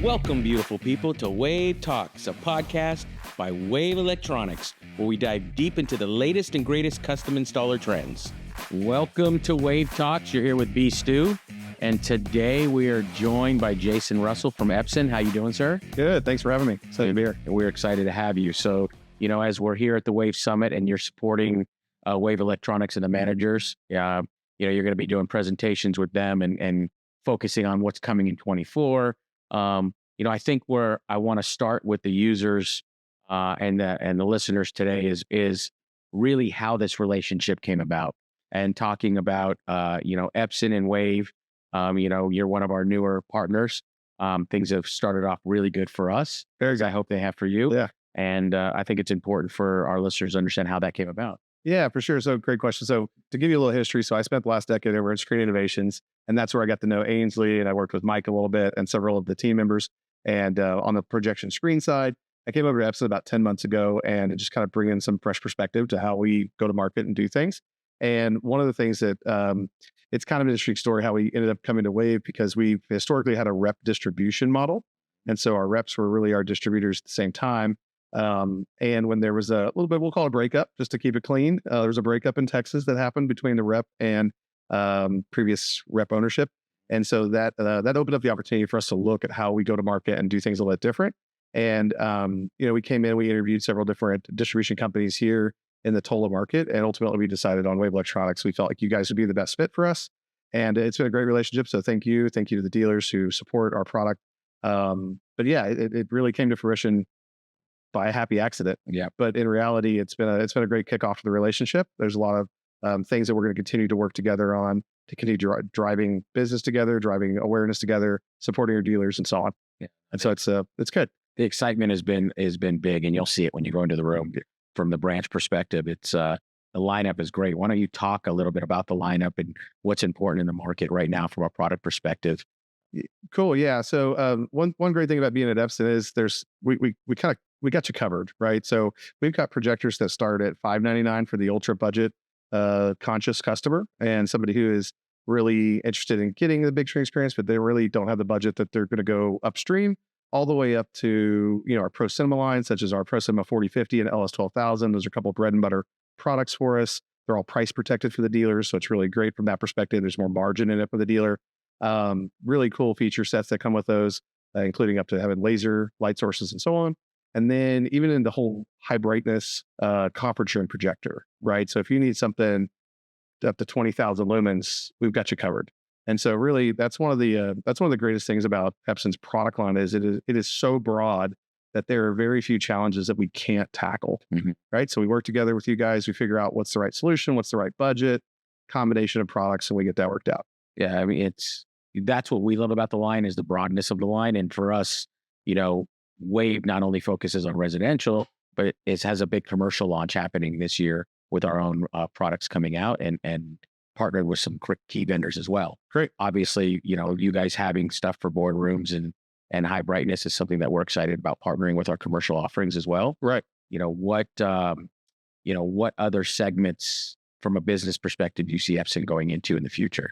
Welcome, beautiful people, to WAVETalks, a podcast by Wave Electronics, where we dive deep into the latest and greatest custom installer trends. Welcome to WAVETalks. You're here with B. Stu, and today we are joined by Jason Russell from Epson. How you doing, sir? Good. Thanks for having me. Excited to be here. We're excited to have you. So, as we're here at the Wave Summit and you're supporting Wave Electronics and the managers, you're going to be doing presentations with them and focusing on what's coming in 24. I think where I want to start with the users and the listeners today is really how this relationship came about, and talking about Epson and Wave. You're one of our newer partners. Things have started off really good for us. Very good. I hope they have for you. Yeah. And I think it's important for our listeners to understand how that came about. Yeah, for sure. So great question. So to give you a little history, so I spent the last decade over at Screen Innovations, and that's where I got to know Ainsley, and I worked with Mike a little bit and several of the team members. And on the projection screen side, I came over to Epson about 10 months ago and just kind of bring in some fresh perspective to how we go to market and do things. And one of the things that it's kind of an interesting story how we ended up coming to Wave, because we've historically had a rep distribution model. And so our reps were really our distributors at the same time. And when there was a little bit, we'll call it a breakup, just to keep it clean. There was a breakup in Texas that happened between the rep and previous rep ownership. And so that opened up the opportunity for us to look at how we go to market and do things a little bit different. And, we came in, we interviewed several different distribution companies here in the TOLA market. And ultimately we decided on Wave Electronics. We felt like you guys would be the best fit for us. And it's been a great relationship. So thank you. Thank you to the dealers who support our product. But yeah, it really came to fruition by a happy accident. Yeah. But in reality, it's been a great kickoff to the relationship. There's a lot of things that we're going to continue to work together on to continue driving business together, driving awareness together, supporting our dealers, and so on. Yeah. And so it's good. The excitement has been big, and you'll see it when you go into the room. From the branch perspective, it's the lineup is great. Why don't you talk a little bit about the lineup and what's important in the market right now from a product perspective? Cool. Yeah. So one great thing about being at Epson is we got you covered, right? So we've got projectors that start at $599 for the ultra budget conscious customer, and somebody who is really interested in getting the big screen experience, but they really don't have the budget that they're going to go upstream, all the way up to our Pro Cinema line, such as our Pro Cinema 4050 and LS 12,000. Those are a couple of bread and butter products for us. They're all price protected for the dealers, so it's really great from that perspective. There's more margin in it for the dealer. Really cool feature sets that come with those, including up to having laser light sources and so on. And then even in the whole high brightness conference room projector, right? So if you need something up to 20,000 lumens, we've got you covered. And so really, that's one of the greatest things about Epson's product line is it is so broad that there are very few challenges that we can't tackle, right? So we work together with you guys, we figure out what's the right solution, what's the right budget, combination of products, and we get that worked out. Yeah, I mean, that's what we love about the line is the broadness of the line. And for us, Wave not only focuses on residential, but it has a big commercial launch happening this year with our own products coming out and partnered with some key vendors as well. Great. Obviously, you guys having stuff for boardrooms and high brightness is something that we're excited about partnering with our commercial offerings as well. Right. What other segments from a business perspective do you see Epson going into in the future?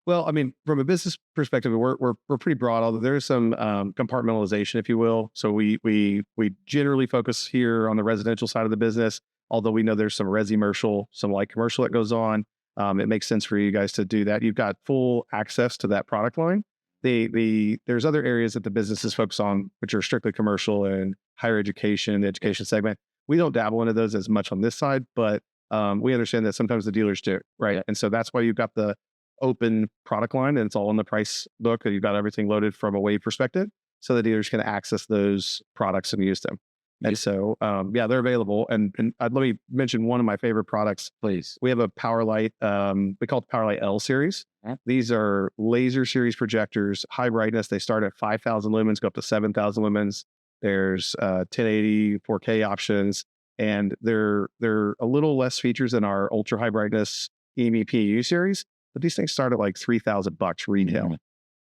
Well, I mean, from a business perspective, we're pretty broad, although there is some compartmentalization, if you will. So we generally focus here on the residential side of the business, although we know there's some resi-mercial, some light commercial that goes on. It makes sense for you guys to do that. You've got full access to that product line. There's other areas that the business is focused on, which are strictly commercial and higher education, the education segment. We don't dabble into those as much on this side, but we understand that sometimes the dealers do, right? Yeah. And so that's why you've got the open product line, and it's all in the price book, and you've got everything loaded from a Wave perspective, so the dealers can access those products and use them. And so, they're available. And let me mention one of my favorite products, please. We have a Power Light, we call it Power Light L series. These are laser series projectors, high brightness. They start at 5,000 lumens, go up to 7,000 lumens. There's 1080, 4K options, and they're a little less features than our ultra high brightness EME-PU series, but these things start at like $3,000 retail.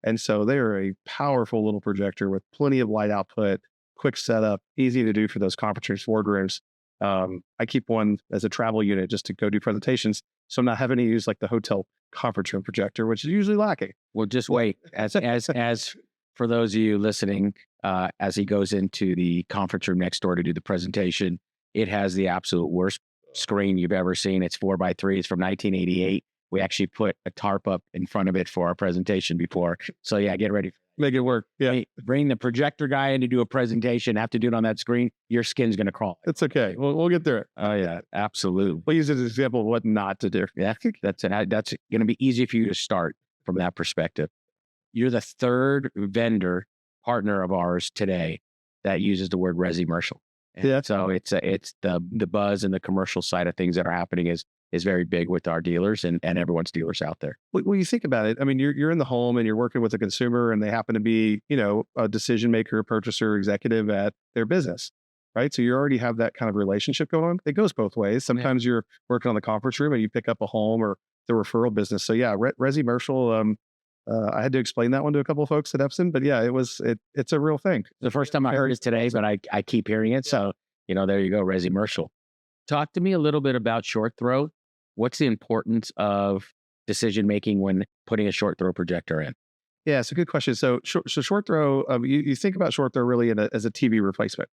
And so they're a powerful little projector with plenty of light output, quick setup, easy to do for those conference rooms, boardrooms. I keep one as a travel unit just to go do presentations. So I'm not having to use like the hotel conference room projector, which is usually lacking. Well, just wait. As for those of you listening, as he goes into the conference room next door to do the presentation, it has the absolute worst screen you've ever seen. It's 4x3. It's from 1988. We actually put a tarp up in front of it for our presentation before. So yeah, get ready. Make it work. Yeah. Bring the projector guy in to do a presentation, have to do it on that screen. Your skin's going to crawl. It's okay. We'll get through it. Oh yeah, absolutely. We'll use it as an example of what not to do. Yeah, that's going to be easy for you to start from that perspective. You're the third vendor partner of ours today that uses the word resi-mercial. Yeah. So it's the buzz and the commercial side of things that are happening is very big with our dealers and everyone's dealers out there. Well, you think about it. I mean, you're in the home and you're working with a consumer and they happen to be, a decision maker, purchaser, executive at their business, right? So you already have that kind of relationship going on. It goes both ways. Sometimes you're working on the conference room and you pick up a home or the referral business. So yeah, resi-mercial, I had to explain that one to a couple of folks at Epson, but yeah, it's a real thing. The first time I heard it today, but I keep hearing it. So, there you go, resi-mercial. Talk to me a little bit about short throw. What's the importance of decision-making when putting a short throw projector in? Yeah, it's a good question. So short throw, you think about short throw really as a TV replacement,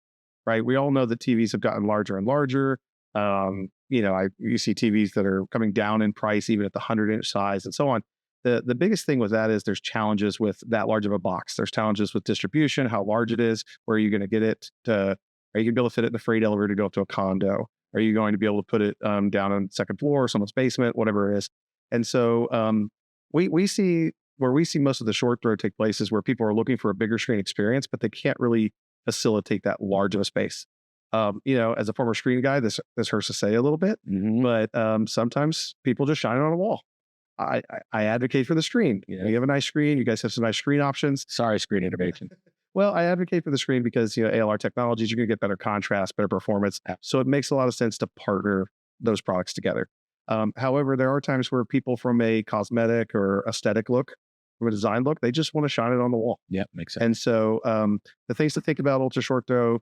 right? We all know that TVs have gotten larger and larger. You see TVs that are coming down in price, even at the 100-inch size and so on. The biggest thing with that is there's challenges with that large of a box. There's challenges with distribution, how large it is, where are you going to get it to, are you going to be able to fit it in the freight elevator to go up to a condo? Are you going to be able to put it down on the second floor, someone's basement, whatever it is? And so we see where we see most of the short throw take place is where people are looking for a bigger screen experience, but they can't really facilitate that large of a space. As a former screen guy, this hurts to say a little bit, but sometimes people just shine it on a wall. I advocate for the screen. You have a nice screen. You guys have some nice screen options. Sorry, screen innovation. Well, I advocate for the screen because, ALR technologies, you're going to get better contrast, better performance. So it makes a lot of sense to partner those products together. However, there are times where people from a cosmetic or aesthetic look, from a design look, they just want to shine it on the wall. Yeah, makes sense. And so the things to think about ultra short throw,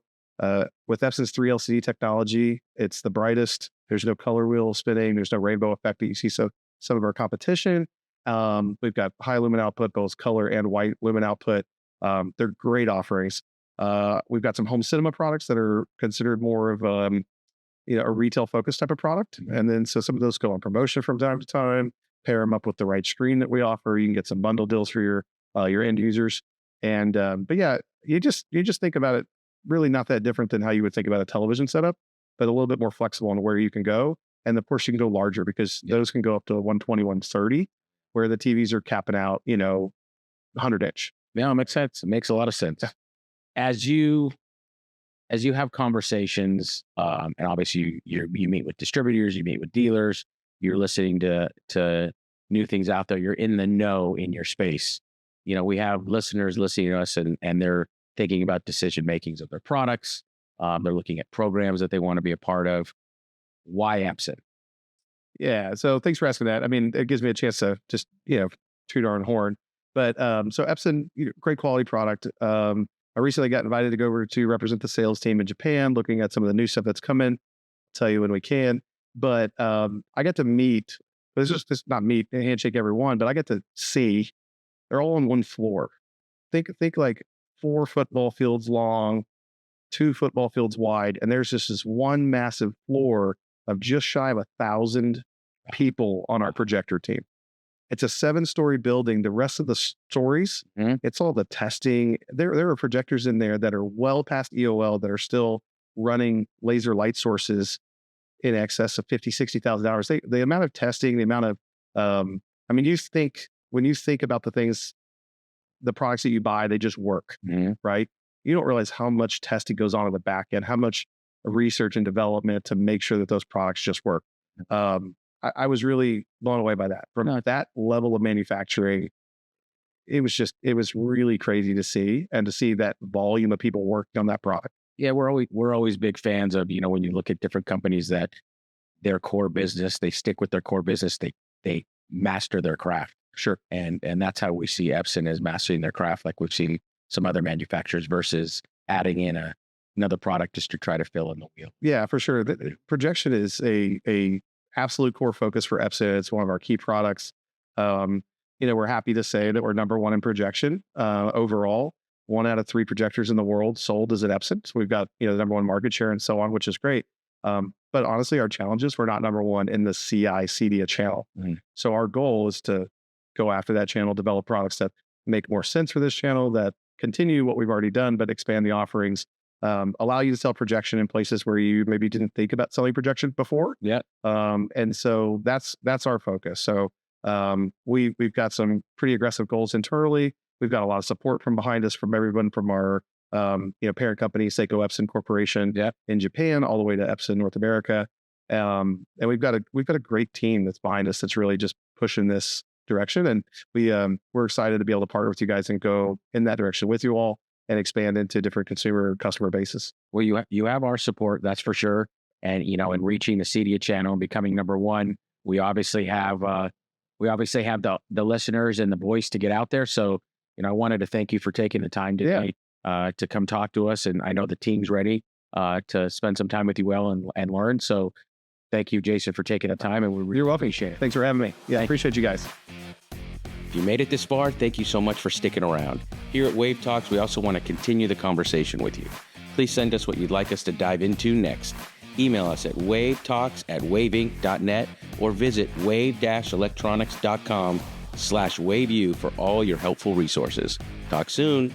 with Epson's 3 LCD technology, it's the brightest. There's no color wheel spinning. There's no rainbow effect that you see some of our competition. We've got high lumen output, both color and white lumen output. They're great offerings. We've got some home cinema products that are considered more of a retail focused type of product. And then so some of those go on promotion from time to time, pair them up with the right screen that we offer. You can get some bundle deals for your end users. And but yeah, you just think about it really not that different than how you would think about a television setup, but a little bit more flexible on where you can go. And of course you can go larger because those can go up to 120, 130, where the TVs are capping out, 100-inch. Yeah, it makes sense. It makes a lot of sense. Yeah. As you have conversations, and obviously you meet with distributors, you meet with dealers, you're listening to new things out there, you're in the know in your space. We have listeners listening to us and they're thinking about decision makings of their products. They're looking at programs that they want to be a part of. Why Epson? Yeah. So thanks for asking that. I mean, it gives me a chance to just, toot our own horn. But so Epson, great quality product. I recently got invited to go over to represent the sales team in Japan, looking at some of the new stuff that's coming. I'll tell you when we can. But I got to meet, this is just not meet, handshake everyone, but I get to see, they're all on one floor. Think like 4 football fields long, 2 football fields wide, and there's just this one massive floor of just shy of 1,000 people on our projector team. It's a 7-story building. The rest of the stories, it's all the testing. There are projectors in there that are well past EOL that are still running laser light sources in excess of $50,000-$60,000. The amount of testing, the amount of, when you think about the things, the products that you buy, they just work, right? You don't realize how much testing goes on in the back end, how much research and development to make sure that those products just work. I was really blown away by that. From that level of manufacturing, it was really crazy to see, and to see that volume of people working on that product. Yeah, we're always big fans of, when you look at different companies that their core business, they stick with their core business, they master their craft. Sure. And that's how we see Epson as mastering their craft, like we've seen some other manufacturers, versus adding in another product just to try to fill in the wheel. Yeah, for sure. The projection is a absolute core focus for Epson. It's one of our key products. we're happy to say that we're number one in projection overall. 1 out of 3 projectors in the world sold is at Epson. So we've got, the number one market share and so on, which is great. But honestly, our challenge is we're not number one in the CI CEDIA channel. So our goal is to go after that channel, develop products that make more sense for this channel, that continue what we've already done, but expand the offerings, allow you to sell projection in places where you maybe didn't think about selling projection before. Yeah. And so that's our focus. So we've got some pretty aggressive goals internally. We've got a lot of support from behind us, from everyone from our parent company, Seiko Epson Corporation in Japan, all the way to Epson North America. And we've got a great team that's behind us that's really just pushing this direction. And we're excited to be able to partner with you guys and go in that direction with you all and expand into different customer bases. Well, you have our support, that's for sure. And, in reaching the CEDIA channel and becoming number one, we obviously have the listeners and the voice to get out there. So, I wanted to thank you for taking the time today to come talk to us. And I know the team's ready to spend some time with you and learn. So thank you, Jason, for taking the time. And we really appreciate it. Thanks for having me. Yeah, I appreciate you guys. If you made it this far, thank you so much for sticking around. Here at WAVETalks, we also want to continue the conversation with you. Please send us what you'd like us to dive into next. Email us at wavetalks@waveinc.net or visit wave-electronics.com/waveu for all your helpful resources. Talk soon.